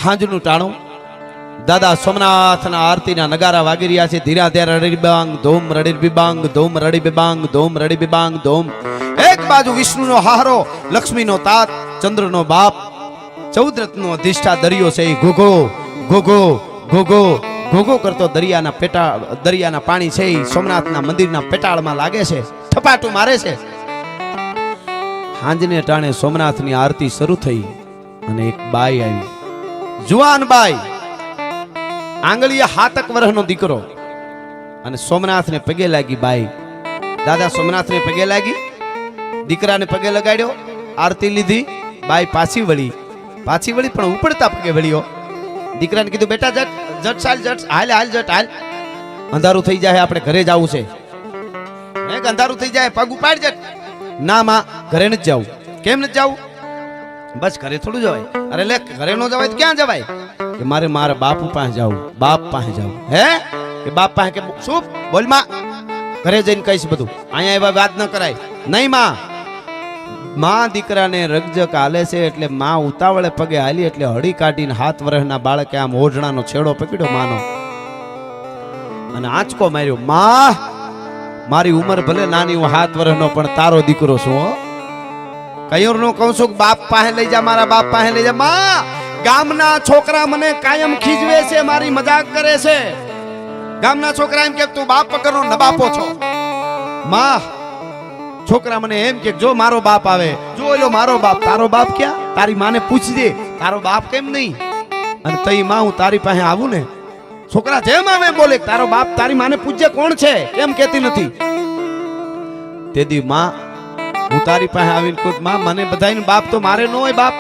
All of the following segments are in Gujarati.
હાંજનું ટાણું દાદા સોમનાથના આરતીના નગારા વાગી રહ્યા છે. ધીરા ધીરા રડીબીબાંગ ધૂમ રડીબીબાંગ ધૂમ રડીબીબાંગ ધૂમ રડીબીબાંગ ધૂમ. એક બાજુ વિષ્ણુનો હારો, લક્ષ્મીનો તાત, ચંદ્રનો બાપ, 14 રત્નનો અધિષ્ઠા દરિયો છે. ઘોઘો ઘોઘો ઘોઘો ઘોઘો કરતો દરિયાના પાણી છે એ સોમનાથના મંદિરના પેટાળમાં લાગે છે, થપાટું મારે છે. હાંજને ટાણે સોમનાથની આરતી શરૂ થઈ અને એક બાઈ આવી, જુવાન બાઈ, આંગળીએ 7 વર્ષનો દીકરો, અને સોમનાથને પગે લાગી. બાઈ દાદા સોમનાથને પગે લાગી, દીકરાને પગે લગાડ્યો, આરતી લીધી. બાઈ પાછી વળી પણ ઉપડતા પગે વળ્યો. દીકરાને કીધું બેટા જટ હાલ જટ હાલ, અંધારું થઈ જાય, આપણે ઘરે જવું છે. અંધારું થઈ જાય, પગ ઉપાડ જટ. ના માં, ઘરે નથી જવું. કેમ નથી જવું? બસ ઘરે થોડું જવાય. અરે લે, ઘરે નો જવાય તો ક્યાં જવાય? કે મારે મારા બાપુ પાસે જવું, બાપ પાસે જવું. હે કે બાપ પાસે? કે શું બોલ માં, ઘરે જઈને કહીશ બધું, અહીંયા એવા વાત ન કરાય. નહીં માં દીકરાને રગજક હાલે છે એટલે માં ઉતાવળે પગે હાલી એટલે હળી કાઢીને 7 વર્ષના બાળકે આમ ઓઢણાનો છેડો પકડ્યો માનો અને આંચકો માર્યો. માં, મારી ઉંમર ભલે નાની, હું 7 વર્ષનો પણ તારો દીકરો છું. હો, કયો નો કહું છું, બાપ પાસે લઈ જા, મારા બાપ પાસે લઈ જા. માં, ગામના છોકરા મને કાયમ ખીજવે છે, મારી મજાક કરે છે. ગામના છોકરા એમ કે તું બાપ વગરનો નબાપો છો. માં, છોકરા મને એમ કે જો મારો બાપ આવે, જો એલો મારો બાપ. તારો બાપ ક્યાં? તારી માને પૂછજે, તારો બાપ કેમ નહીં? અને તઈ માં, હું તારી પાસે આવું ને, છોકરા જેમ આવે બોલે તારો બાપ, તારી માને પૂછજે કોણ છે, કેમ કહેતી નથી? તેદી માં, હું તારી પાસે આવીને કહું, માં મને બધાયનો બાપ તો મારે ન હોય, બાપ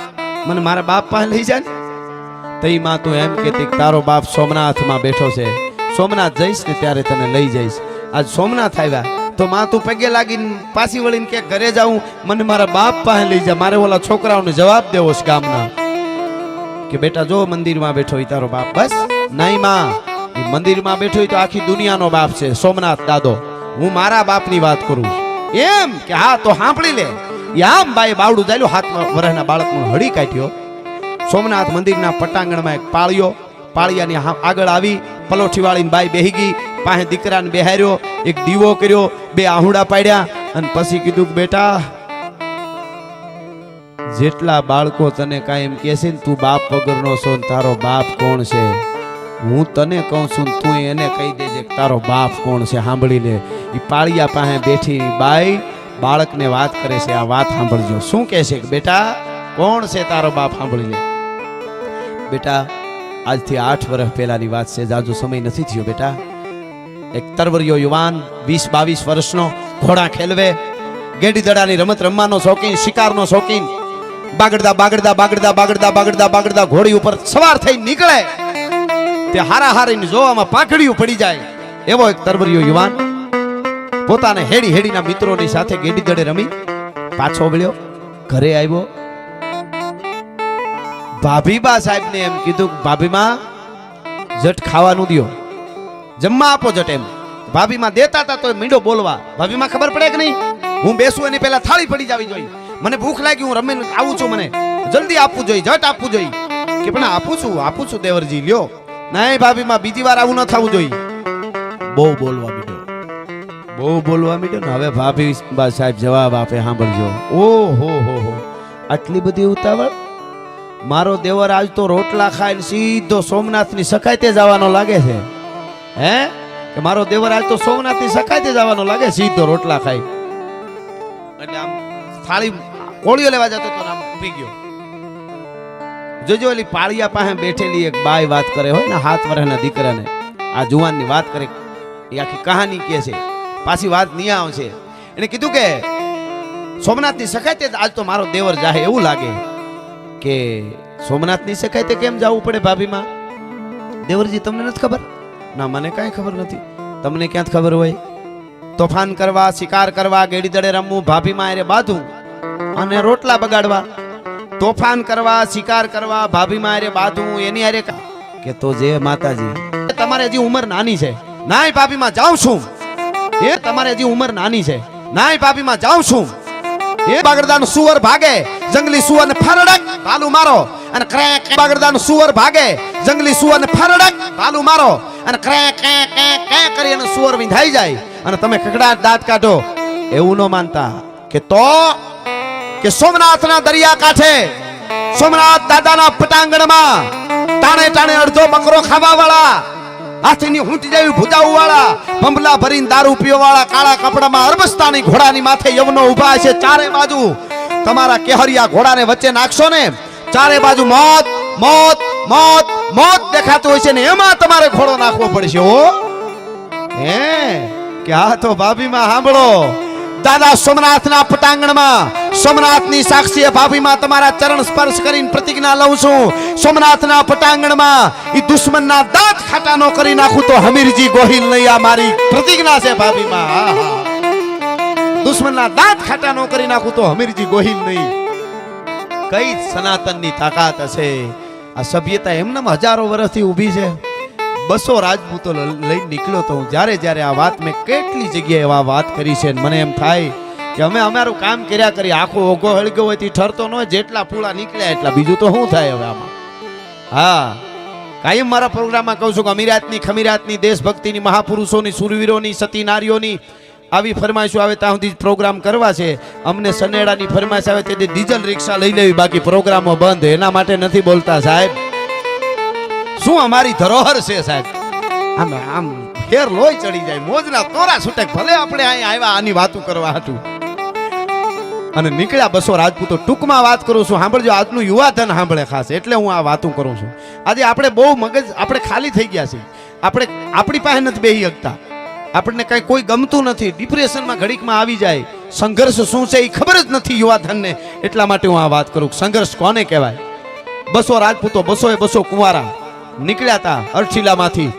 મને મારા બાપ પાસે લઈ જાય. તઈ માં તું એમ કહેતી તારો બાપ સોમનાથમાં બેઠો છે, સોમનાથ જઈશ ને ત્યારે તને લઈ જઈશ. આજ સોમનાથ આવ્યા તો માં તું પગે લાગીને પાછી વળીને કે ઘરે જાઉં, મને મારા બાપ પાસે લઈ જા. મારે ઓલા છોકરાઓને જવાબ દેવો છે ગામના કે બેટા જો મંદિરમાં બેઠો હોય તારો બાપ. બસ નહીં માં, એ મંદિરમાં બેઠો હોય તો આખી દુનિયાનો બાપ છે સોમનાથ દાદો. હું મારા બાપની વાત કરું એમ કે હા તો સાંભળી લે. આમ બાઈ બાવડું ચાલ્યો, 7 વર્ષના બાળકનું હળી કાઢ્યો. સોમનાથ મંદિરના પટાંગણમાં એક પાળ્યો, પાળિયાની આગળ આવી પલોઠી વાળીને બાઈ બેહી ગઈ, પાસે દીકરાને બેહાર્યો, એક દીવો કર્યો, 2 આહુડા પાડ્યા અને પછી કીધું કે બેટા, જેટલા બાળકો તને કાંઈ એમ કહે છે ને તું બાપ વગરનો છો ને તારો બાપ કોણ છે, હું તને કહું છું ને તું એને કહી દેજે કે તારો બાપ કોણ છે. સાંભળી લે. એ પાળિયા પાસે બેઠી બાઈ બાળકને વાત કરે છે, આ વાત સાંભળજો. શું કહે છે કે બેટા કોણ છે તારો બાપ? સાંભળી લે. બેટા, આજથી 8 વર્ષ પહેલાની વાત છે, જાજો સમય નથી થયો. બેટા, એક તરવરિયો યુવાન 20-22 વર્ષનો, ઘોડા ખેલવે, ગેડી દડાની રમત રમવાનો શોખીન, શિકારનો શોખીન, બાગડતા ઘોડી ઉપર સવાર થઈ નીકળે તે હારાહારીને જોવામાં પાઘડીયું પડી જાય એવો એક તરવરિયો યુવાન પોતાને હેડીના મિત્રોની સાથે ગેડી દડે રમી પાછો વળ્યો, ઘરે આવ્યો. ભાભીબા સાહેબને એમ કીધું, ભાભીમાં જટ ખાવાનું દ્યો, જમવા આપો જટ. એમ ભાભીમાં દેતા હતા તો મીંડો બોલવા. ભાભીમાં ખબર પડે કે નહીં, હું બેસું એની પહેલા થાળી પડી જવી જોઈએ. મને ભૂખ લાગી, હું રમીને આવું છું, મને જલ્દી આપવું જોઈએ, જટ આપવું જોઈએ. કે પણ આપું છું દેવરજી, લ્યો. નહીં ભાભીમાં, બીજી વાર આવું ન થવું જોઈએ. બહુ બોલવા મીડ્યો ને હવે ભાભી બા સાહેબ જવાબ આપે, સાંભળજો. ઓહો હો, આટલી બધી ઉતાવળ? મારો દેવર આજ તો રોટલા ખાઈને સીધો સોમનાથની સખાયતે જવાનો લાગે છે. હે કે મારો દેવર આજ તો સોમનાથની સખાયતે જવાનો લાગે, સીધો રોટલા ખાઈ. એટલે આમ થાળી કોળીઓ લેવા જતો તો આમ ઊભી ગયો. જોજો ઓલી પાળિયા પાસે બેઠેલી એક બાઈ વાત કરે હોય ને, 7 વર્ષના દીકરાને આ જુવાનની વાત કરે, એ આખી કહાની કહે છે. પાછી વાત નહીં આવશે. એને કીધું કે સોમનાથની સખાયતે આજ તો મારો દેવર જાહે, એવું લાગે. કે સોમનાથની સખાયતે કેમ જવું પડે ભાભીમાં? દેવરજી તમને નથી ખબર? ના, મને કાંઈ ખબર નથી. તમને ક્યાં ખબર હોય? તોફાન કરવા, શિકાર કરવા, ગેડી દડે રમવું, ભાભીમાં એરે બાંધવું અને રોટલા બગાડવા. તોફાન કરવા, શિકાર કરવા, ભાભીમાં એરે બાંધવું, એની આરે કે તો જે માતાજી તમારે હજી ઉંમર નાની છે. નાય ભાભીમાં જાઉં છું, એ તમારે હજી ઉંમર નાની છે. નાય ભાભીમાં જાઉં છું, એ બાગડદાનું સુવર ભાગે જંગલી સુવરને ફરડક ભાલું મારો અને ક્રેક બાગડદાનું સુવર ભાગે જંગલી સુવરને ફરડક ભાલું મારો અને ક્રેક કરી અને સુવર વિંધાઈ જાય અને તમે કકડાટ દાંત કાઢો એવું ન માનતા કે સોમનાથના દરિયા કાંઠે સોમનાથ દાદાના પટાંગણમાં ટાણે ટાણે અડધો બકરો ખાવા વાળા હાથીની ઊંટ જેવી ભુજાઉ વાળા બંબલા ભરીને દારૂ પીવા વાળા કાળા કપડામાં અરબસ્તાની ઘોડાની માથે યવનો ઊભા છે ચારે બાજુ તમારા કેહરિયા ઘોડાને વચ્ચે નાખશો ને ચારે બાજુ મોત મોત મોત મોત દેખાતું હોય છે ને એમાં તમારે ઘોડો નાખવો પડશે હો હે કે આ તો ભાભીમાં સાંભળો દાદા સોમનાથના પટાંગણમાં સોમનાથની સાક્ષીએ ભાભીમાં તમારા ચરણ સ્પર્શ કરીને પ્રતિજ્ઞા લઉં છું સોમનાથના પટાંગણમાં ઈ દુશ્મનના દાંત ખાટા નો કરી નાખું તો હમીરજી ગોહિલ નહીં આ મારી પ્રતિજ્ઞા છે ભાભીમાં હા હા દુશ્મનના દાંત ખાટા નો કરી નાખું તો હમીરજી ગોહિલ નહીં કઈ સનાતનની તાકાત હશે આ સભ્યતા એમને હજારો વર્ષથી ઊભી છે 200 રાજપૂતો લઈને નીકળ્યો તો હું જ્યારે આ વાત મેં કેટલી જગ્યાએ આ વાત કરી છે મને એમ થાય કે અમે અમારું કામ કર્યા કરી આખો ઓગો હળગ્યો હોય થી ઠરતો ન હોય જેટલા પૂળા નીકળ્યા એટલા બીજું તો શું થાય હવે આમાં હા કાયમ મારા પ્રોગ્રામમાં કહું છું કે અમીરાતની ખમીરાતની દેશભક્તિની મહાપુરુષોની સુરવીરોની સતી નારીઓની આવી ફરમાઈશો આવે ત્યાં સુધી પ્રોગ્રામ કરવા છે અમને સનેડાની ફરમાઈશ આવે તે ડીઝલ રિક્ષા લઈ લેવી બાકી પ્રોગ્રામો બંધ એના માટે નથી બોલતા સાહેબ શું અમારી ધરોહર છે સાહેબ આમ ફેર લોહી ચડી જાય મોજના તોરા છૂટક ભલે આપણે અહીં આવ્યા આની વાતો કરવા હતું અને નીકળ્યા 200 રાજપૂતો ટૂંકમાં વાત કરું છું સાંભળજો આજનું યુવા ધન સાંભળે ખાસ એટલે હું આ વાતો કરું છું આજે આપણે બહુ મગજ આપણે ખાલી થઈ ગયા છે આપણે આપણી પાસે નથી બેહી શકતા આપણને કઈ કોઈ ગમતું નથી ડિપ્રેશનમાં ઘડીકમાં આવી જાય સંઘર્ષ શું છે એ ખબર જ નથી યુવા ધનને એટલા માટે હું આ વાત કરું સંઘર્ષ કોને કહેવાય 200 રાજપૂતો 200 કુંવારા નીકળ્યા હતા અરછીલામાંથી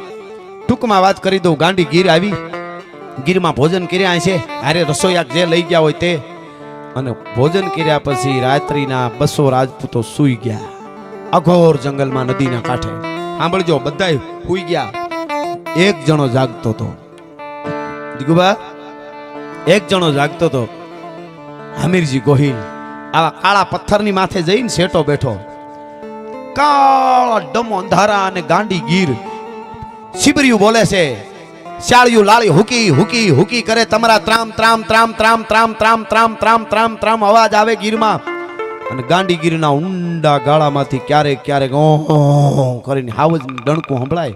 ટૂંકમાં વાત કરી દઉં ગાંડી ગીર આવી ગીરમાં ભોજન કર્યા છે અરે રસોઈયા જે લઈ ગયા હોય તે અને ભોજન કર્યા પછી રાત્રિના 200 રાજપૂતો સૂઈ ગયા અઘોર જંગલમાં નદીના કાંઠે સાંભળજો બધાય સૂઈ ગયા એક જણો જાગતો હતો દિગુબા એક જણો જાગતો હતો હમીરજી ગોહિલ આવા કાળા પથ્થરની માથે જઈને શેટો બેઠો કાળા ડમ અંધારા અને ગાંડી ગીર શિબરિયું બોલે છે શાળિયું લાળી હુકી હુકી હુકી કરે તમારા ત્રામ ત્રામ ત્રામ ત્રામ ત્રામ ત્રામ ત્રામ ત્રામ ત્રામ ત્રામ અવાજ આવે ગીરમાં અને ગાંડી ગીરના ઊંડા ગાળામાંથી ક્યારેક ક્યારેક કરીને હાવજ ડણકું સંભળાય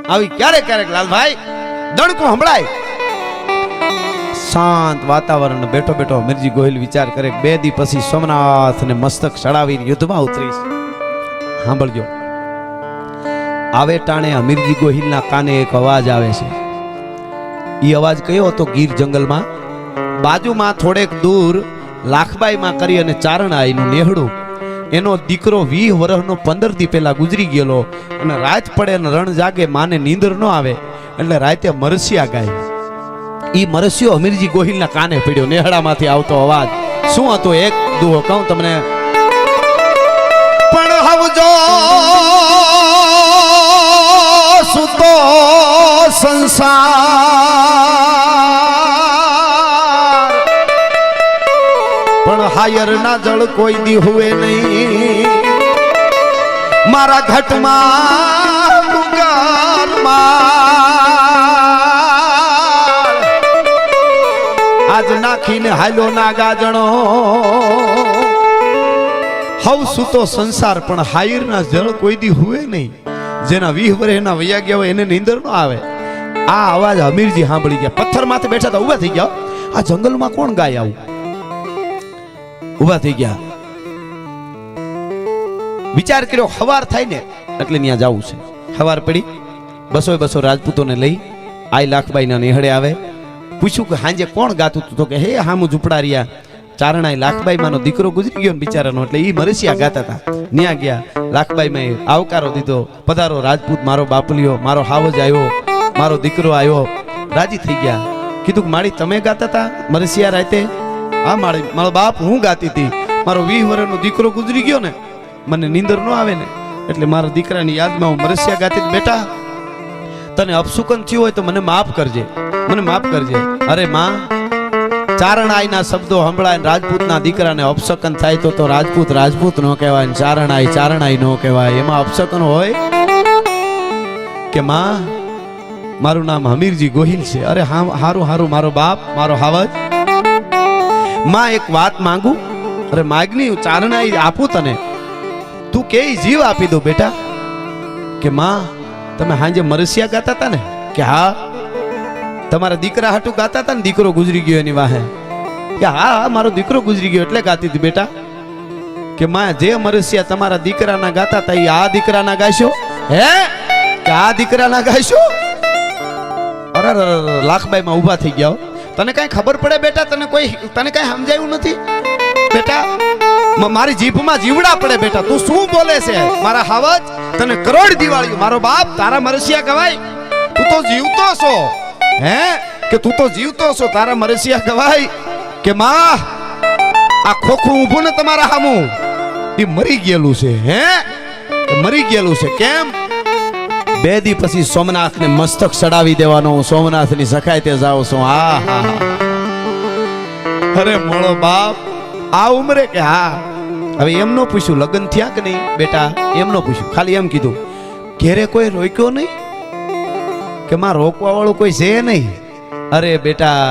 આવી ક્યારેક ક્યારેક લાલભાઈ ડણકું સંભળાય શાંત વાતાવરણ બેઠો બેઠો હમીરજી ગોહિલ વિચાર કરે 2 દી પછી સોમનાથ ને મસ્તક ચડાવીને યુદ્ધમાં ઉતરીશ સાંભળજો આવે ટાણે હમીરજી ગોહિલના કાને એક અવાજ આવે છે એ અવાજ કયો હતો ગીર જંગલમાં બાજુમાં થોડેક દૂર લાખબાઈમાં કરી અને ચારણાઈનું નેહડું એનો દીકરો 20 વર્ષનો 15 દી પહેલા ગુજરી ગયેલો અને રાત પડે અને રણ જાગે માને નીંદર ન આવે એટલે રાતે મરસિયા ગાય ઈ મરસ્યો હમીરજી ગોહિલના કાને પડ્યો નેહડામાંથી આવતો અવાજ શું હતો એક દુહો કહું તમને પણ હવજો સુતો સંસાર પણ હાયર ના જળ કોઈ દી હુએ નહીં મારા ઘટમાં આજ નાખીને હાલો ના ગાજણો હવ સુતો સંસાર પણ હાયર ના જળ કોઈ દી હુએ નહીં જેના 20 વર્ષના વૈયા ગયા હોય એને નીંદર ન આવે આ અવાજ હમીરજી સાંભળી ગયા પથ્થર માથે બેઠા હતા ઊભા થઈ ગયા આ જંગલમાં કોણ ગાય આવું ઊભા થઈ ગયા વિચાર કર્યો હવાર થાય ને એટલે ત્યાં જવું છે હવાર પડી 200 રાજપૂતોને લઈ આઈ લાખબાઈના નેહડે આવે પૂછ્યું કે હાંજે કોણ ગાતું હતું તો કે હે હામુ ઝૂપડા રહ્યા ચારણાઈ લાખબાઈ માનો દીકરો ગુજરી ગયો ને બિચારાનો એટલે ઈ મરસિયા ગાતા હતા ન્યા ગયા લાખબાઈ માં આવકારો દીધો પધારો રાજપૂત મારો બાપલિયો મારો હાવજ આવ્યો મારો દીકરો આવ્યો રાજી થઈ ગયા કીધું માળી તમે ગાતા હતા મરસિયા રાતે હા મારો બાપ હું ગાતી હતી મારો 20 વર્ષનો દીકરો ગુજરી ગયો ને મને નીંદર ન આવે ને એટલે મારા દીકરાની યાદમાં હું મરસિયા ગાતી બેટા તને અપશુકન થયું હોય તો મને માફ કરજે, મને માફ કરજે. અરે માં, ચારણાઈના શબ્દો સંભળાય રાજપૂતના દીકરાને અપશકન થાય તો રાજપૂત રાજપૂત ન કહેવાય ને ચારણાઈ ન કહેવાય. એમાં અપશકન હોય કે માં મારું નામ હમીરજી ગોહિલ છે. અરે હારું હારું મારો બાપ, મારો હાવજ. માં એક વાત માંગુ? અરે માગની, ચારણાઈ આપું તને, તું કે જીવ આપી દો બેટા. કે માં તમે હાંજે મરસિયા ગાતા હતા ને? કે હા. તમારા દીકરા હાટું ગાતા હતા ને? દીકરો ગુજરી ગયો એની વાહે. કે હા, મારો દીકરો ગુજરી ગયો એટલે ગાતી હતી બેટા. કે માં જે મરસિયા તમારા દીકરાના ગાતા હતા એ આ દીકરાના ગાશો? હે કે આ દીકરાના ગાશો? અરે લાખબાઈ માં ઊભા થઈ ગયા. તને કઈ ખબર પડે બેટા? તને કઈ સમજાયું નથી બેટા? મારી જીભમાં જીવડા પડે બેટા. તું શું બોલે છે મારા હાવજ? તને કરોડ દિવાળી. મારો બાપ, તારા મરસિયા ગવાય? તું તો જીવતો છો. હે કે તું તો જીવતો છો, તારા મરસિયા ગવાય? કે માં આ ખોખું ઊભું ને તમારા સામું એ મરી ગયેલું છે. હે કે મરી ગયેલું છે. કેમ? 2 દી પછી સોમનાથ ને મસ્તક ચડાવી દેવાનો. સોમનાથ ની સખાય તે જાવ છો. હા હા. અરે મોળો બાપ, આ ઉમરે? કે હા. હવે એમ નો પૂછ્યું લગ્ન થયા કે નહીં બેટા? એમ નો પૂછ્યું, ખાલી એમ કીધું ઘેરે કોઈ રોક્યો નહીં? કે માં રોકવા વાળું કોઈ છે નહીં. અરે બેટા,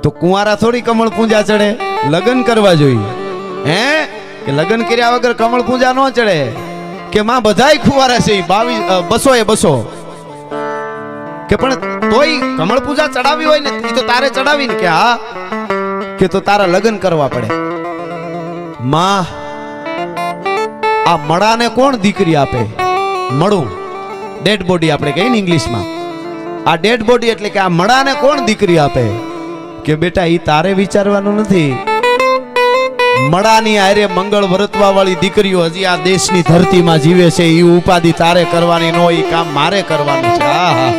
તો કુંવારા થોડી કમળ પૂજા ચડે? લગ્ન કરવા જોઈએ. હે કે લગ્ન કર્યા વગર કમળ પૂજા ન ચડે? કે માં બધાય કુંવારા છે 200 કે પણ તોય કમળ પૂજા ચડાવી હોય ને એ તો તારે ચડાવી ને? કે હા. કે તો તારા લગ્ન કરવા પડે. માં આ મડાને કોણ દીકરી આપે? મળું, ડેડ બોડી આપણે કહીએ ને ઇંગ્લિશમાં. આ ડેડ બોડી એટલે કે આ મડાને કોણ દીકરી આપે? કે બેટા ઈ તારે વિચારવાનું નથી. મડાની આરે મંગળ વર્તવા વાળી દીકરીઓ હજી આ દેશની ધરતીમાં જીવે છે. ઈ ઉપાધિ તારે કરવાની ન હોય, કામ મારે કરવાનું છે. હા.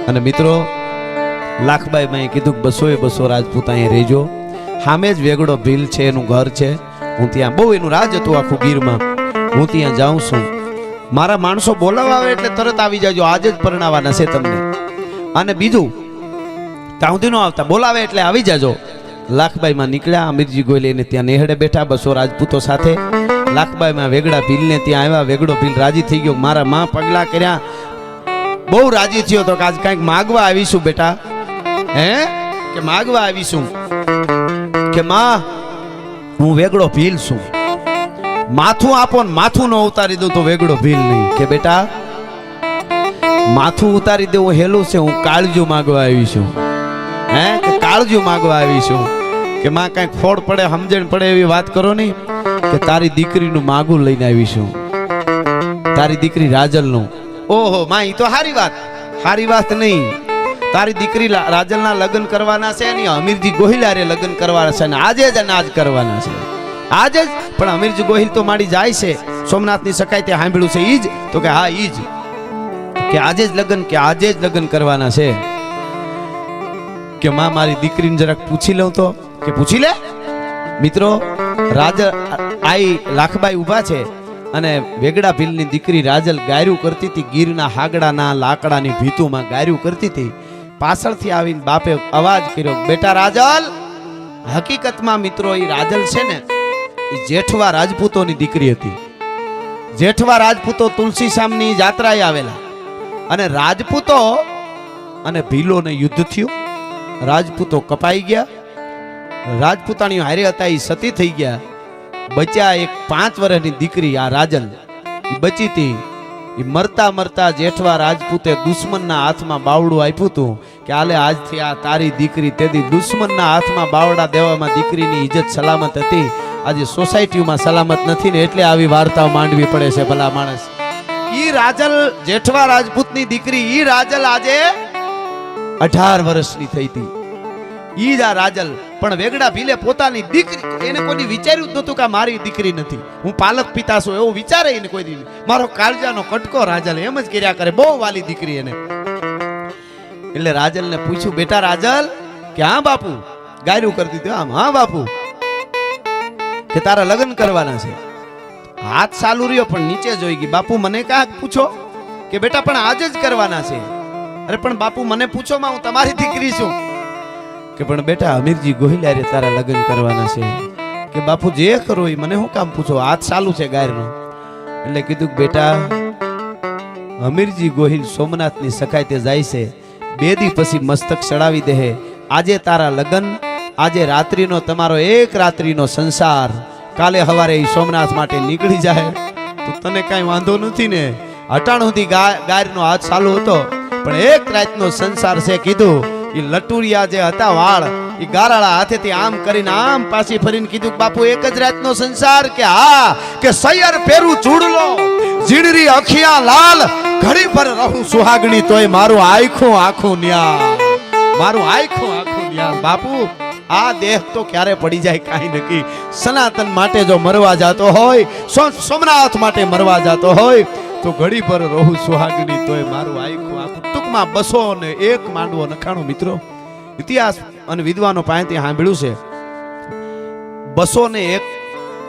અને મિત્રો, લાખબાઈ મેં કીધું 200 રાજપૂત અહીં રહેજો. સામે જ વેગડો ભીલ છે, એનું ઘર છે. હું ત્યાં, બહુ એનું રાજ હતું આખું ગીરમાં. હું ત્યાં જાઉં છું. મારા માણસો બોલાવા આવે એટલે તરત આવી જાજો. આજે જ પરણાવાના છે તમને. અને બીજું, ત્યાં સુધી ન આવતા, બોલાવે એટલે આવી જાજો. લાખબાઈ માં નીકળ્યા. અમીરજી ગોયલ એને ત્યાં નેહડે બેઠા 200 રાજપૂતો સાથે. લાખબાઈ માં વેગડા ભીલ ને ત્યાં આવ્યા. વેગડો ભીલ રાજી થઈ ગયો. મારા માં પગલા કર્યા. બહુ રાજી થયો તો કે આજ કઈક માગવા આવીશું બેટા. હે કે માગવા આવીશું? કે માં હું વેગડો ભીલ છું. માથું આપો ને માથું ન ઉતારી દઉં તો વેગડો ભીલ નહીં. કે બેટા માથું ઉતારી દેવું હેલું છે. હું કાળજું માગવા આવી છું. હે કે કાળજું માગવા આવી છું. કે માં કઈક ફોડ પડે, સમજણ પડે એવી વાત કરો નહીં. કે તારી દીકરીનું માગું લઈને આવીશું. તારી દીકરી રાજલનું. ઓહો માં, ઈ તો હારી વાત. હારી વાત નહીં. તારી દીકરી રાજલના લગ્ન કરવાના છે ને અમીરજી ગોહિલ હારે લગ્ન કરવાના છે. ને આજે જ અનાજ કરવાના છે. આજે જ. પણ અમીરજી ગોહિલ તો માડી જાય છે સોમનાથની સખાય તે સાંભળ્યું છે ઈ જ? તો કે હા ઈ જ. કે આજે જ લગ્ન, કે આજે જ લગ્ન કરવાના છે. કે માં મારી દીકરીને જરાક પૂછી લઉં તો? કે પૂછી લે. મિત્રો, આઈ લાખબાઈ ઊભા છે અને વેગડા ભીલની દીકરી રાજલ ગાયરું કરતી હતી. ગીરના હાગડાના લાકડાની ભીતુમાં ગાયરું કરતી હતી. પાછળથી આવીને બાપે અવાજ કર્યો, બેટા રાજલ. હકીકતમાં મિત્રો એ રાજલ છે ને એ જેઠવા રાજપૂતોની દીકરી હતી. જેઠવા રાજપૂતો તુલસી શામની જાત્રાએ આવેલા અને રાજપૂતો અને ભીલોને યુદ્ધ થયું. રાજપૂતો કપાઈ ગયા. રાજપૂતાણીઓ હારે હતા એ સતી થઈ ગયા. બચ્યા એક 5 વર્ષની દીકરી આ રાજલ એ બચી હતી. એ મરતા મરતા જેઠવા રાજપૂતે દુશ્મનના હાથમાં બાવડું આપ્યું હતું કે આલે આજથી આ તારી દીકરી. તેથી દુશ્મનના હાથમાં બાવડા દેવામાં દીકરીની ઇજ્જત સલામત હતી. આજે સોસાયટીમાં સલામત નથી ને એટલે આવી વાર્તાઓ માંડવી પડે છે. ભલા માણસ, ઈ રાજલ જેઠવા રાજપૂતની દીકરી, ઈ રાજલ આજે 18 વર્ષની થઈ હતી. ઈ જ આ રાજલ. પણ વેગડા ભીલે પોતાની દીકરી, એને કોઈ વિચાર્યું જ નતું કે મારી દીકરી નથી, હું પાલક પિતા છું એવું વિચારે એને કોઈ દી. મારો કાળજાનો કટકો રાજલ એમ જ કર્યા કરે. બહુ વાલી દીકરી એને. એટલે રાજલ ને પૂછ્યું, બેટા રાજલ. કે હા બાપુ. ગાયરું કરતી હતી. આમ હા બાપુ. કે તારા લગ્ન કરવાના છે. હાથ ચાલુ રહ્યો પણ નીચે જોઈ ગઈ. બાપુ મને કાંક પૂછો કે બેટા પણ આજ જ કરવાના છે. અરે પણ બાપુ મને પૂછો માં, હું તમારી દીકરી છું. કે પણ બેટા અમીરજી ગોહિલ હારે તારા લગ્ન કરવાના છે. કે બાપુ જે કરો એ મને શું કામ પૂછો, હાથ ચાલુ છે ગાયરનો. એટલે કીધું કે બેટા અમીરજી ગોહિલ સોમનાથની સખાયતે જાય છે, 2 દી પછી મસ્તક ચડાવી દે. આજે તારા લગ્ન, આજે રાત્રિનો તમારો એક રાત્રિનો સંસાર, કાલે સવારે એ સોમનાથ માટે નીકળી જાય તો તને કાંઈ વાંધો નથી ને. અટાણ સુધી ગાયરનો હાથ ચાલુ હતો પણ એક રાતનો સંસાર છે. કીધું એ લટુરિયા જે હતા વાળ એ ગારાળા હાથેથી આમ કરીને આમ પાછી ફરીને કીધું બાપુ એક જ રાતનો સંસાર. કે હા, કે સૈયર પેરું ચૂડલો જીણરી અખિયા લાલ, ઘડી પર રહું સુહાગણી તોય મારું આખું આખું ન્યા, મારું આખું આખું ન્યા. બાપુ આ દેહ તો ક્યારે પડી જાય કાંઈ નક્કી. સનાતન માટે જો મરવા જાતો હોય, સોમનાથ માટે મરવા જાતો હોય તો ઘડી પર રહું સુહાગણી તોય મારું આખું આખું. ટૂંકમાં 201 માંડવો નખાણો. મિત્રો ઇતિહાસ અને વિદ્વાનો પાસેથી સાંભળ્યું છે 201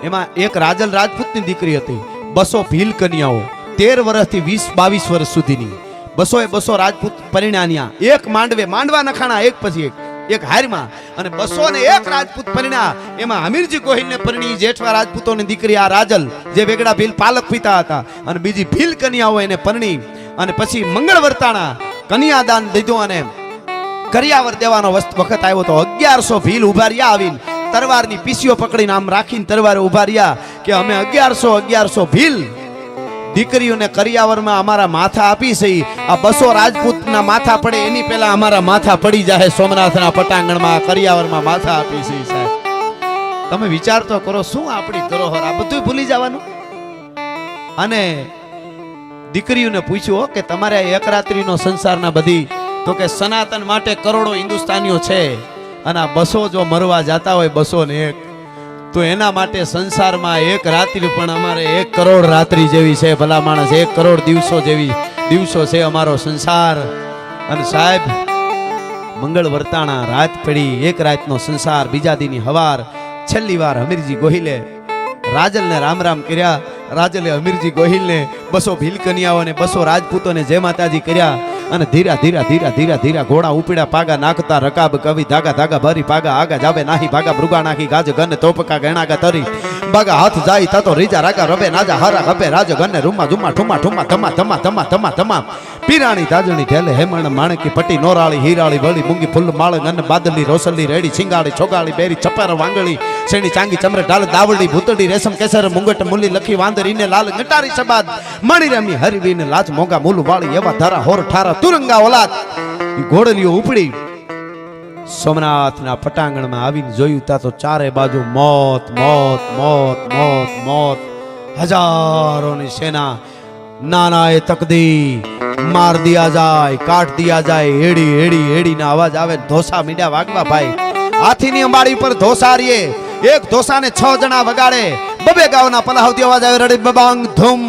એમાં એક રાજલ રાજપૂતની દીકરી હતી, 200 ભીલ કન્યાઓ, 13 વર્ષથી 20-22 વર્ષ સુધીની 200 રાજપૂત પરિણાન્યા. એક માંડવા નખાણા એક પછી એક હારમાં. અને 201 રાજપૂત પરિણા. એમાં અમીરજી ગોહિલને પરિણી જેઠવા રાજપૂતોની દીકરી આ રાજલ, જે વેગડા ભીલ પાલક પિતા હતા, અને બીજી ભીલ કન્યાઓ એને પરિણી. અને પછી મંગળ વર્તાણા કન્યાદાન દીધું અને કરિયાવર દેવાનો વખત આવ્યો તો 1100 ભીલ ઉભા રહ્યા આવીને તરવારની પીસીઓ પકડીને આમ રાખીને તરવારે ઉભા રહ્યા કે અમે 1100 ભીલ દીકરીઓને કરિયાવરમાં અમારા માથા આપી છે. આ 200 રાજપૂતના માથા પડે એની પહેલા અમારા માથા પડી જાય સોમનાથના પટાંગણમાં, કરિયાવરમાં માથા આપી છે. સાહેબ તમે વિચાર તો કરો, શું આપણી ધરોહર આ બધું ભૂલી જવાનું. અને દીકરીઓને પૂછ્યું કે તમારે એક રાત્રિનો સંસારના બધી, તો કે સનાતન માટે કરોડો હિન્દુસ્તાનીઓ છે અને આ 200 જો મરવા જાતા હોય 201 તો એના માટે સંસારમાં એક રાત્રિ પણ અમારે 1 કરોડ રાત્રિ જેવી છે. ભલા માણસ 1 કરોડ દિવસો જેવી દિવસો છે અમારો સંસાર. અને સાહેબ મંગળ વર્તાણા રાત પડી, એક રાતનો સંસાર. બીજા દીની હવાર છેલ્લી વાર અમીરજી ગોહિલે રાજલને રામ રામ કર્યા. રાજલે અમીરજી ગોહિલને 200 ભીલ કન્યાઓને 200 રાજપૂતોને જય માતાજી કર્યા. અને ધીરા ધીરા ધીરા ધીરા ધીરા ઘોડા ઉપડ્યા, પાગા નાખતા રકાબ કવિ ધાગા ધાગા ભરી પાગા આગા જાવે નાહી ભાગા મૃગા નાખી ગાજ ગન તોપકા ગણાગા તરી બાગા હાથ જાય તતો રીજા રાગા રબે નાજા હરા હબે રાજ ગને રૂમા જુમા ઠુમા ઠુમા ધમા ધમા ધમા ધમા ધમા પીરાણી તાજણી ઢેલે હેમણ માણકી પટી નોરાળી હીરાળી વળી મૂંગી ફૂલ માળ ગન બાદલી રોસલી રેડી છીંગાળી છોગાળી બેરી છપર વાંગળી શેણી ચાંગી ચમરે ડાલ દાવડી ભૂતડી રેશમ કેસર મુંગટ મુલી લખી વાંદરીને લાલ ગટારી સબાદ મણી રમી હરવીને લાજ મોગા મૂલ વાળી એવા ધારા હોર ઠારા તુરંગા ઓલાદ ઘોડલીઓ ઉપડી સોમનાથના પટાંગણમાં આવીને જોયું તા તો ચારે બાજુ મોત મોત મોત મોત મોત, હજારોની સેના. નાના એ તકદી માર દિયા જાય, કાટ દિયા જાય, હેડી હેડી હેડીના અવાજ આવે, ધોસા મીંડા વાગવા. ભાઈ હાથીની અંબાડી પર ધોસા રીએ, એક ધોસાને 6 જણા વગાડે. બબે ગાવના પલાવતી અવાજ આવે, રડી બબાંગ ધૂમ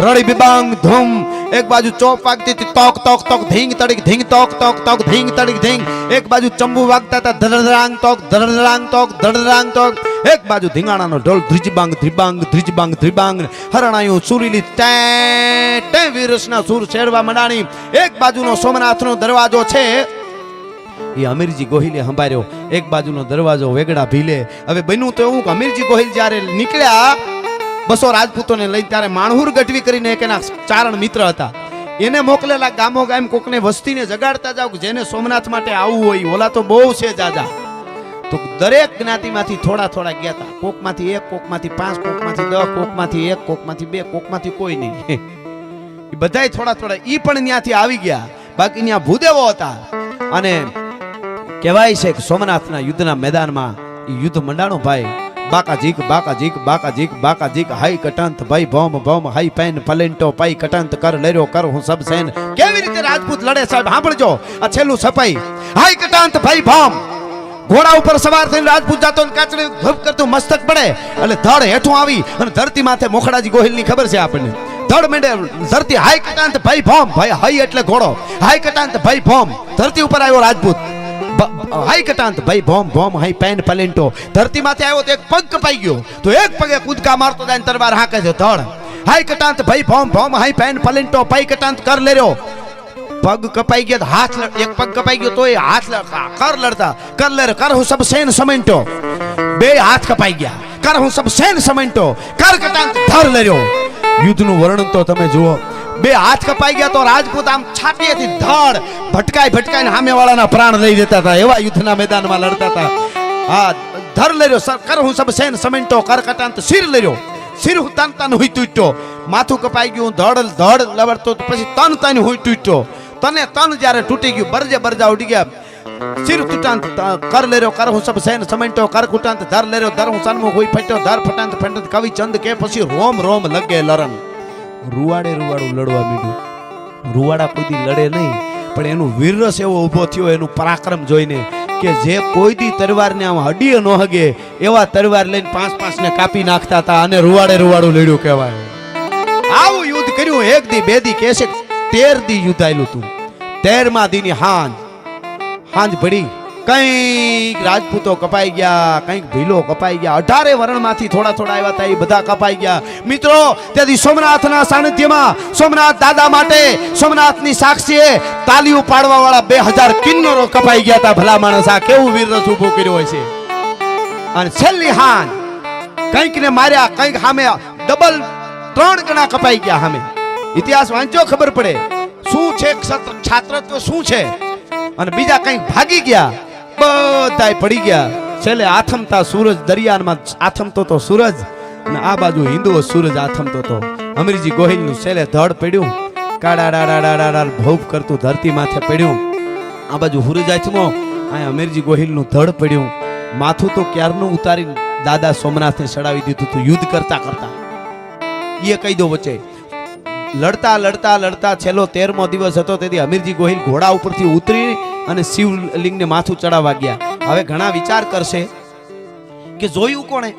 રડી બિબાંગ ધૂમ. એક બાજુ ચોપ વાગતી હતી, તોક તોક તોક ધીંગ તડીક ધીંગ તોક તોક તોક ધીંગ તડીક ધીંગ. એક બાજુ ચંબુ વાગતા હતા, ધડધડાંગ તોક ધડધડાંગ તોક ધડધડાંગ તોક. એક બાજુ ધીંગાણાનો ઢોલ ધ્રિજબાંગ ધ્રિબાંગ ધ્રિજબાંગ ધ્રિબાંગ. હરણાયું સુરીલી ટે ટે વીરસના સૂર છેડવા મંડાણી. એક બાજુનો સોમનાથનો દરવાજો છે એ અમીરજી ગોહિલે સંભાળ્યો, એક બાજુનો દરવાજો વેગડા ભીલે. હવે બન્યું તો એવું કે અમીરજી ગોહિલ જ્યારે નીકળ્યા 200 રાજપૂતોને લઈ, ત્યારે માણહુર ગઢવી કરીને એક એના ચારણ મિત્ર હતા, એને મોકલેલા ગામો ગામ કોકને વસ્તીને જગાડતા જાવ કે જેને સોમનાથ માટે આવવું હોય. ઓલા તો બહુ છે જાજા, તો દરેક જ્ઞાતિમાંથી થોડા થોડા ગયા હતા. કોકમાંથી 1, કોકમાંથી 5, કોકમાંથી 10, કોકમાંથી 1, કોકમાંથી 2, કોકમાંથી કોઈ નહીં. એ બધાય થોડા થોડા ઈ પણ ત્યાંથી આવી ગયા. બાકી ત્યાં ભૂદેવો હતા. અને કહેવાય છે કે સોમનાથના યુદ્ધના મેદાનમાં યુદ્ધ મંડાણો. ભાઈ બાકા જીક બાકા જીક બાકા જીક બાકા જીક હાઈ કટંત ભાઈ ભોમ ભોમ હાઈ પેન ફલેન્ટો પાઈ કટંત કર લેરો કર હું સબ સેન. કેવી રીતે રાજપૂત લડે સાહેબ સાંભળજો આ છેલ્લું સપાઈ. હાઈ કટંત ભાઈ ભોમ, ઘોડા ઉપર સવાર થઈને રાજપૂત જાતો ને કાચડી ધપ કરતું મસ્તક પડે એટલે ધડ હેઠું આવી અને ધરતી માથે મોખડાજી ગોહિલની ખબર છે આપણને. ધડ મેંડે ધરતી હાઈ કટાંત ભાઈ ભોમ, ભાઈ હાઈ એટલે ઘોડો, હાઈ કટાંત ભાઈ ભોમ. ધરતી ઉપર આવ્યો રાજપૂત, હાઈ કટાંત ભાઈ ભોમ ભોમ હાઈ પેન પલેન્ટો ધરતી માથે આવ્યો તો એક પગ કપાઈ ગયો તો એક પગે કૂદકા મારતો જાય તરવાર હાકે છે ધડ હાઈ કટાંત ભાઈ ભોમ ભોમ હાઈ પેન પલેન્ટો પાઈ કટાંત કર લેરો પગ કપાઈ ગયો હાથ એક પગ કપાઈ ગયો તો એ હાથ કર લડતા કર લે કર હું સબ સેન સમેન્ટો બે હાથ કપાઈ ગયા કર હું સબ સેન સમેન્ટો કર કટાંત ધર લેરો યુદ્ધનું વર્ણન તો તમે જુઓ બે હાથ કપાઈ ગયા તો રાજપૂત આમ છાતીએથી ધડ ભટકાઈને સામેવાળાના પ્રાણ લઈ દેતા હતા એવા યુદ્ધના મેદાનમાં લડતા હતા હા ધર લેર્યો સર કર હું સબ સેન સમેન્ટો કર કટાંત સિર લેર્યો સિર તન તન હુઈ તૂટ્યો માથું કપાઈ ગયું ધડ લવડતો પછી તન હુઈ તૂટ્યો તને તન જ્યારે તૂટી ગયું બરજા ઉડી ગયા સિર તૂટાંત કર લેર્યો કર હું સબ સેન સમેન્ટો કર કુટાંત ધર લેર્યો ધર હું સન્મુખ હુઈ ફટ્યો ધર ફટાંત ફટંત કવિ ચંદ કે પછી રોમ લગે લરન રૂવાડું લડવા માંડ્યું રૂવાડા કોઈ દી લડે નહીં પણ એનું વીરરસ એવો ઊભો થયો એનું પરાક્રમ જોઈને કે જે કોઈ દી તલવારને આમ હડીએ ન હગે એવા તલવાર લઈને 5-5 ને કાપી નાખતા હતા અને રૂવાડું લડ્યું કહેવાય આવું યુદ્ધ કર્યું એક દી બે દી કેસે 13 દી યુદ્ધ આયલું હતું 13મા દીની હાંજ પડી કઈક રાજપૂતો કપાઈ ગયા કઈક ભીલો કપાઈ ગયા 18 વરણમાંથી થોડા આવ્યા હતા એ બધા કપાઈ ગયા મિત્રો તેથી સોમનાથના સાનિધ્યમાં સોમનાથ દાદા માટે સોમનાથની સાક્ષીએ તાલીઓ પાડવા વાળા 2000 કિન્નરો કપાઈ ગયા હતા ભલા માણસ આ કેવું વીરરસ ઊભો કર્યો હોય છે અને છેલ્લી હાન કઈક ને માર્યા કઈક સામે ડબલ 3 ગણા કપાઈ ગયા સામે ઇતિહાસ વાંચો ખબર પડે શું છે છાત્રત્વ શું છે અને બીજા કઈક ભાગી ગયા બધાય પડી ગયા છેલ્લે આથમતા સૂરજ દરિયામાં આથમતો તો સૂરજ અને આ બાજુ હિન્દુઓ સૂરજ આથમતો તો અમીરજી ગોહિલનું છેલ્લે ધડ પડ્યું કાડા ભોગ કરતું ધરતી માથે પડ્યું આ બાજુ સૂરજ આથમો આ અમીરજી ગોહિલનું ધડ પડ્યું માથું તો ક્યારનું ઉતારી દાદા સોમનાથને ચડાવી દીધું હતું યુદ્ધ કરતા એ કહી દો વચ્ચે લડતા છેલ્લો 13મો દિવસ હતો તેથી અમીરજી ગોહિલ ઘોડા ઉપરથી ઉતરી અને શિવલિંગને માથું ચડાવવા ગયા હવે ઘણા વિચાર કરશે કે જોયું કોણે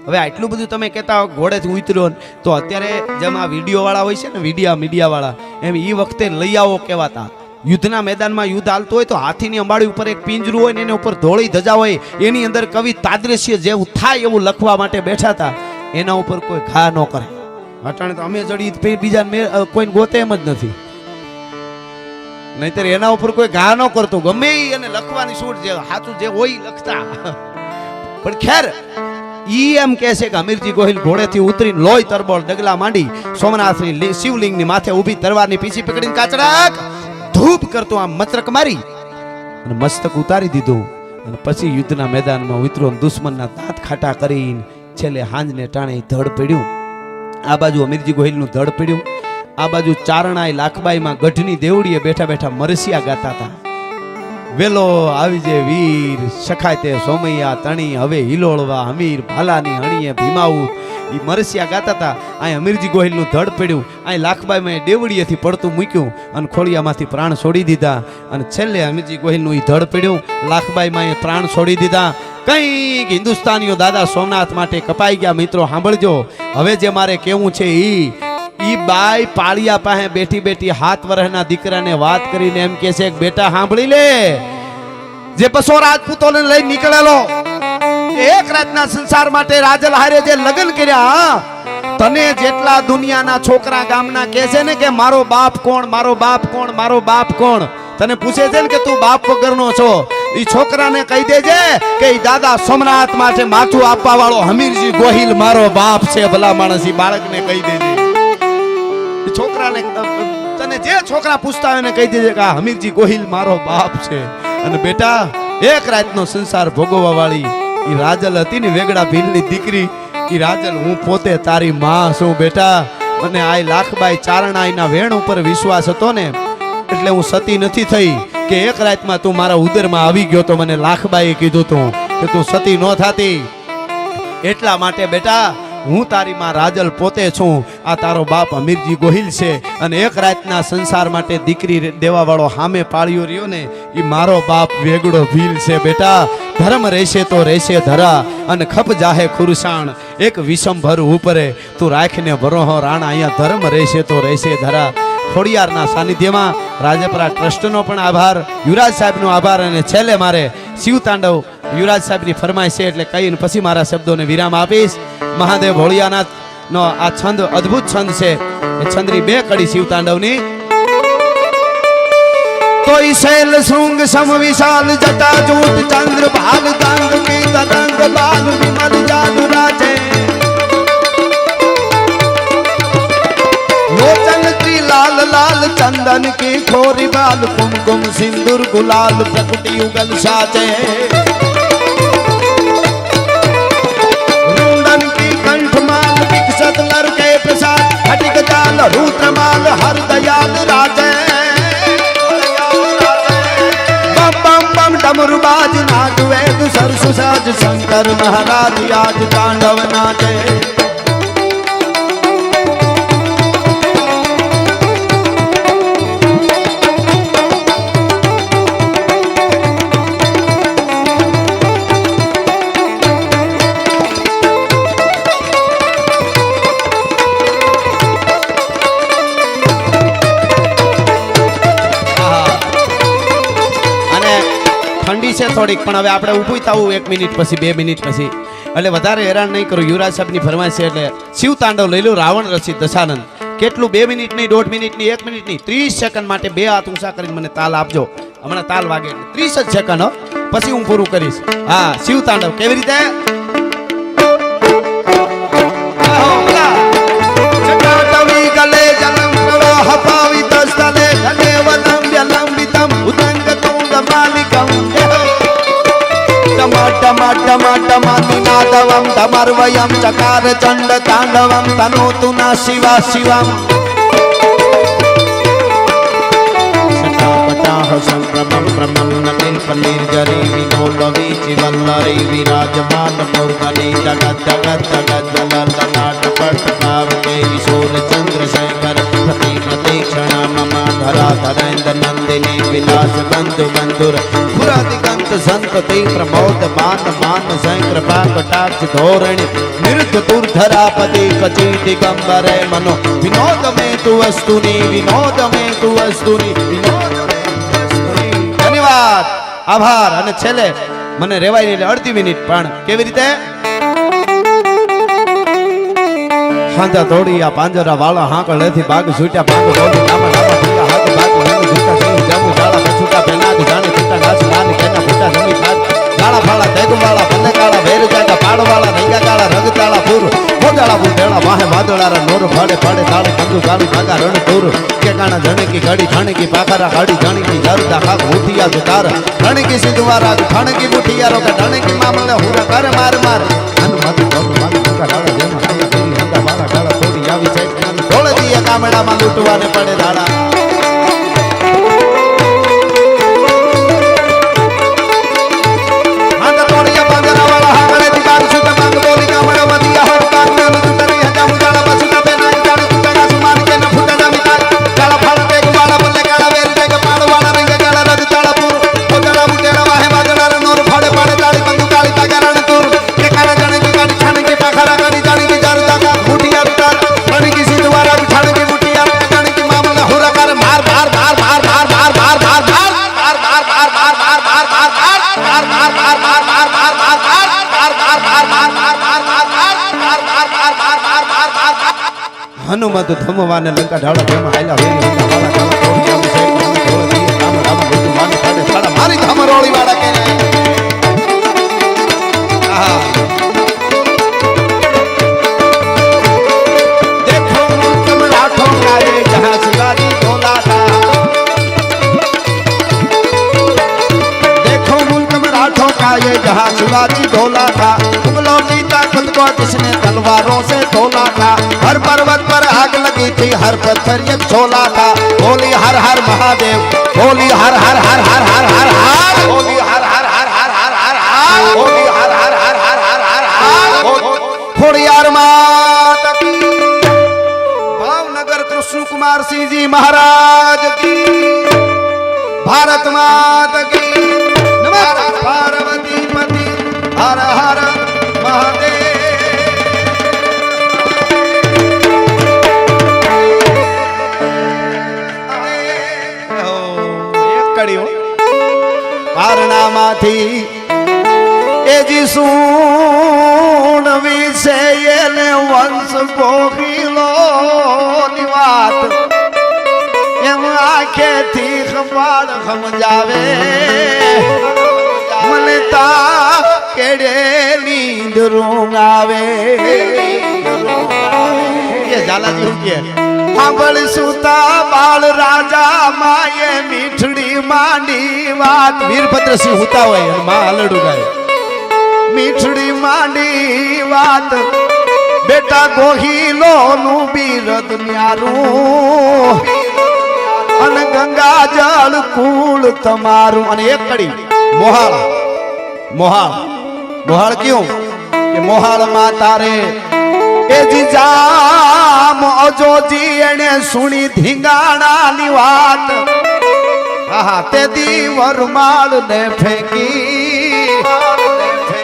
હવે આટલું બધું તમે કહેતા હો ઘોડેથી ઉતર્યો તો અત્યારે જેમ આ વિડીયો વાળા હોય છે ને મીડિયા વાળા એમ એ વખતે લઈ આવો કહેવાતા યુદ્ધના મેદાનમાં યુદ્ધ હાલતું હોય તો હાથીની અંબાડી ઉપર એક પિંજરું હોય ને એની ઉપર ધોળી ધજા હોય એની અંદર કવિ તાદ્રશ્ય જેવું થાય એવું લખવા માટે બેઠા હતા એના ઉપર કોઈ ઘા ન કરે અટાણે તો અમે જડી બીજા કોઈને ગોતે એમ જ નથી નહીતર એના ઉપર કોઈ ઘા ન કરતો ગમે એને લખવાની છૂટ જે સાચું જે હોય લખતા પણ ખેર ઈ એમ કહે છે કે અમીરજી ગોહિલ ઘોડેથી ઉતરીને લોહી તરબોળ ડગલા માંડી સોમનાથની શિવલિંગની માથે ઊભી તલવારની પીછી પકડીને કાચડાક ધૂપ કરતો આમ મચરક મારી અને મસ્તક ઉતારી દીધું અને પછી યુદ્ધના મેદાનમાં ઉતરો દુશ્મનના દાંત ખાટા કરીને છેલ્લે હાંજને ટાણે ધડ પડ્યું આ બાજુ અમીરજી ગોહિલનું ધડ પડ્યું આ બાજુ ચારણાઈ લાખબાઈમાં ગઢની દેવડીએ બેઠા મરસિયા ગાતા હતા વેલો આવી જે વીર સખાય તે સોમૈયા તણી હવે હિલોળવા અમીર ભાલાની હણીએ ભીમાવું ઈ મરસિયા ગાતા હતા અહીં અમીરજી ગોહિલનું ધડ પડ્યું અહીં લાખબાઈમાં દેવડીએથી પડતું મૂક્યું અને ખોડિયામાંથી પ્રાણ છોડી દીધા અને છેલ્લે અમીરજી ગોહિલનું ઈ ધડ પડ્યું લાખબાઈમાં પ્રાણ છોડી દીધા કઈક હિન્દુસ્તાનીઓ દાદા સોમનાથ માટે કપાઈ ગયા મિત્રો સાંભળજો હવે જે મારે કેવું છે ઈ બાઈ પાળિયા પાસે બેઠી 7 વર્ષના દીકરાને વાત કરીને એમ કહે છે કે બેટા સાંભળી લે જે 200 રાજપૂતોને લઈ નીકળેલો એક રાતના સંસાર માટે રાજલ હારે જે લગ્ન કર્યા તને જેટલા દુનિયાના છોકરા ગામના કહે છે ને કે મારો બાપ કોણ તને પૂછે છે ને કે તું બાપ વગરનો છો ઈ છોકરાને કહી દેજે કે ઈ દાદા સોમનાથ માટે માથું આપવા વાળો અમીરજી ગોહિલ મારો બાપ છે ભલા માણસ ઈ બાળકને કહી દેજે છોકરાને તને જે છોકરા પૂછતા હોય ને કહી દેજે કે અમીરજી ગોહિલ મારો બાપ છે અને બેટા એક રાતનો સંસાર ભોગવવા વાળી ઈ રાજલ હતી ને વેગડા ભીલની દીકરી ઈ રાજલ હું પોતે તારી માં છું બેટા અને આ લાખબાઈ ચારણાઈના વેણ ઉપર વિશ્વાસ હતો ને એટલે હું સતી નથી થઈ કે એક રાતમાં તું મારા ઉદરમાં આવી ગયો તો મને લાખબાઈએ કીધું તું કે તું સતી ન થાતી એટલા માટે બેટા હું તારી માં રાજલ પોતે છું આ તારો બાપ અમીરજી ગોહિલ છે અને એક રાતના સંસાર માટે દીકરી દેવા વાળો સામે પાળ્યો રહ્યો ને એ મારો બાપ વેગડો ભીલ છે બેટા ધર્મ રહેશે તો રહેશે ધરા અને ખપ જાહે ખુરસાણ એક વિષમ ભર ઉપરે તું રાખને ભરોહો રાણા અહીંયા ધર્મ રહેશે તો રહેશે ધરા ખોડિયારના સાનિધ્યમાં રાજપરા ટ્રસ્ટનો પણ આભાર, યુવરાજ સાહેબનો આભાર અને છેલ્લે મારે શિવ તાંડવ યુવરાજ સાહેબની ફરમાઈશ છે એટલે કહીને પછી મારા શબ્દોને વિરામ આપીશ. મહાદેવ ભોળિયાનાથનો આ છંદ અદ્ભુત છંદ છે. એ છંદની બે કડી શિવ તાંડવની. કોઈ શૈલ શૃંગ સમ વિશાલ જટા જૂટ ચંદ્ર ભાલ તંગ કી તરંગ બાલ વિમલ જાદુ રાજે लोचन की लाल लाल चंदन की खोरी बाल कुमकुम सिंदूर गुलाल प्रकुटी उगल साचे रुंडन की कंठ माल विकसत लड़के प्रसाद हटिक जाल रुद्रमाल हर दयाल राजे बम बम बम डमरू बाज नाग वेद सरसु साज शंकर महाराज आज तांडव नाचे. ઠંડી છે થોડીક પણ હવે આપણે ઊભું થવું 1 મિનિટ પછી 2 મિનિટ પછી એટલે વધારે હેરાન નહીં કરું. યુવરાજ સાહેબની ફરમાઈશ છે એટલે શિવ તાંડવ લઈ લો. રાવણ રચિત દશાનંદ. કેટલું 2 મિનિટ નહીં, 1.5 મિનિટ નહીં, 1 મિનિટ નહીં, 30 સેકન્ડ માટે 2 હાથ ઊંચા કરીને મને તાલ આપજો. હમણાં તાલ વાગે 30 જ સેકન્ડ હો, પછી હું પૂરું કરીશ. હા, શિવ તાંડવ કેવી રીતે? टमाटमानिनादवं तमर्वयं चकार चंड तांडवं तनोतु न शिवा शिवम् शटापटाह संभ्रमं प्रमन्नतिं पनीर्जरी विनोलवीचि वल्लरी विराजमान मूर्धनि जगत् जगत् जगत् जलललाट पट्टपावके किशोर चंद्रशेखर प्रति प्रतीक्षण मम धरा धरेन्द्र नंदिनी विलास बंधु बंधुर पुरादिगंत संतति प्रमोद मान मान सै कृपा कटाक्ष धोरणी निरुद्ध दुर्धरापति कची दिगंबरे मनो विनोद में तु वस्तुनि विनोद में तु वस्तुनि विनोद में तु वस्तुनि. धन्यवाद, આભાર. અને છેલ્લે મને રેવાય એટલે અડધી મિનિટ પણ કેવી રીતે? હાંધા દોડી આ પાંજરા વાળા હાંકળેથી બાગ છૂટ્યા ભાગ દોડી નામા નામા ભૂલા હાથ બાગ હેને છૂટા સિંહ જામુ જાળા બછુટા પેનાગ જાણે છૂટા નાચ નાન કેના ફૂટા જમી ખાત ગાળા ફાળા તેગુ વાળા ભલે કાળા વેર જાગા પાડ વાળા રંગા કાળા રંગ તાળા પૂર મોજાળા પૂર તેળા વાહે વાદળારા નોર ફાડે ફાડે તાળે કંદુ ગાળી ભાગા રણ પૂર કે કાણા જણકી ગાડી ઠાણકી પાખરા ગાડી જાણીકી જારદા ખાક મુઠિયા જુતાર ઠાણકી સિદ્ધવારા ઠાણકી મુઠિયારો કે ઠાણકી મામલે હુરા કરે માર માર હનુમત ગોર માન કા ડાળા જેમાં ખાયા કરી હંગા વાળા ડાળા થોડી આવી છે ઢોળ દીએ કામડામાં લૂટવાને પડે ડાળા. હનુમત ધમવાને લંકા ઢાળા જેમાં હાલ્યા વેરી હંગા વાળા કાળા થોડી આવી છે ઢોળ દીએ કામ રામ બધું માને કાઢે છાડા મારી ધમરોળી વાળા કે આહા. देखो मुल्क मराठों का ये जहां शिवाजी ढोला था देखो मुल्क मराठों का ये जहां शिवाजी ढोला था मुगलों की ताकत को जिसने तलवारों से तोला था हर पर्वत पर आग लगी थी हर पत्थर एक छोला था बोली हर हर महादेव बोली हर हर हर हर हर हर हर बोली हर हर हर हर हर हर हर बोली हर हर हर हर हर हर हर खोड़ियार माता की भावनगर कृष्ण कुमार सिंह जी महाराज की भारत माता की नमः पार्वती पति हर हर महादेव. પારણામાંથી એજી સૂણ વિશે એને વંશ ભોગીલો ની વાત એમ આંખેથી ખંભાળ સમજાવે મને તા કેડે નીંદ રૂંગ આવે એ ઝાલાજી હું કે સાંભળ સુતા બાળ રાજા માએ મીઠડી માંડી વાત વીરભદ્રસિંહ હુતા હોય અને માં હલડું ગાય મીઠડી માંડી વાત બેટા ગોહિલો નું બિરદ ન્યારું અને ગંગા જળ કુળ તમારું અને એક કડી મોહાળ મોહાળ મોહાળ ક્યું કે મોહાળ માં તારે એ જીજામ અજોજી એને સુણી ધીંગાણા ની વાત આહા તે દી વરમાળ ને ફેંકી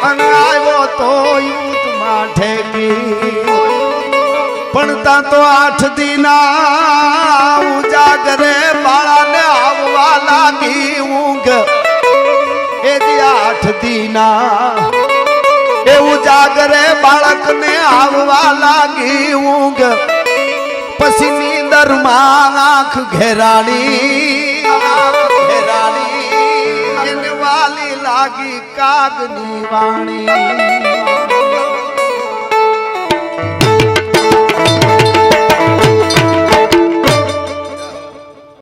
અને આવ્યો તો યુદ્ધમાં ઠેકી પણ તા તો 8 દીના ઉજાગરે બાળાને આવવા લાગી ઊંઘ એ દી 8 દીના એ ઉજાગરે બાળકને આવવા લાગી ઊંઘ પછી નીંદરમાં આંખ ઘેરાણી એને વાલી લાગી કાગની વાણી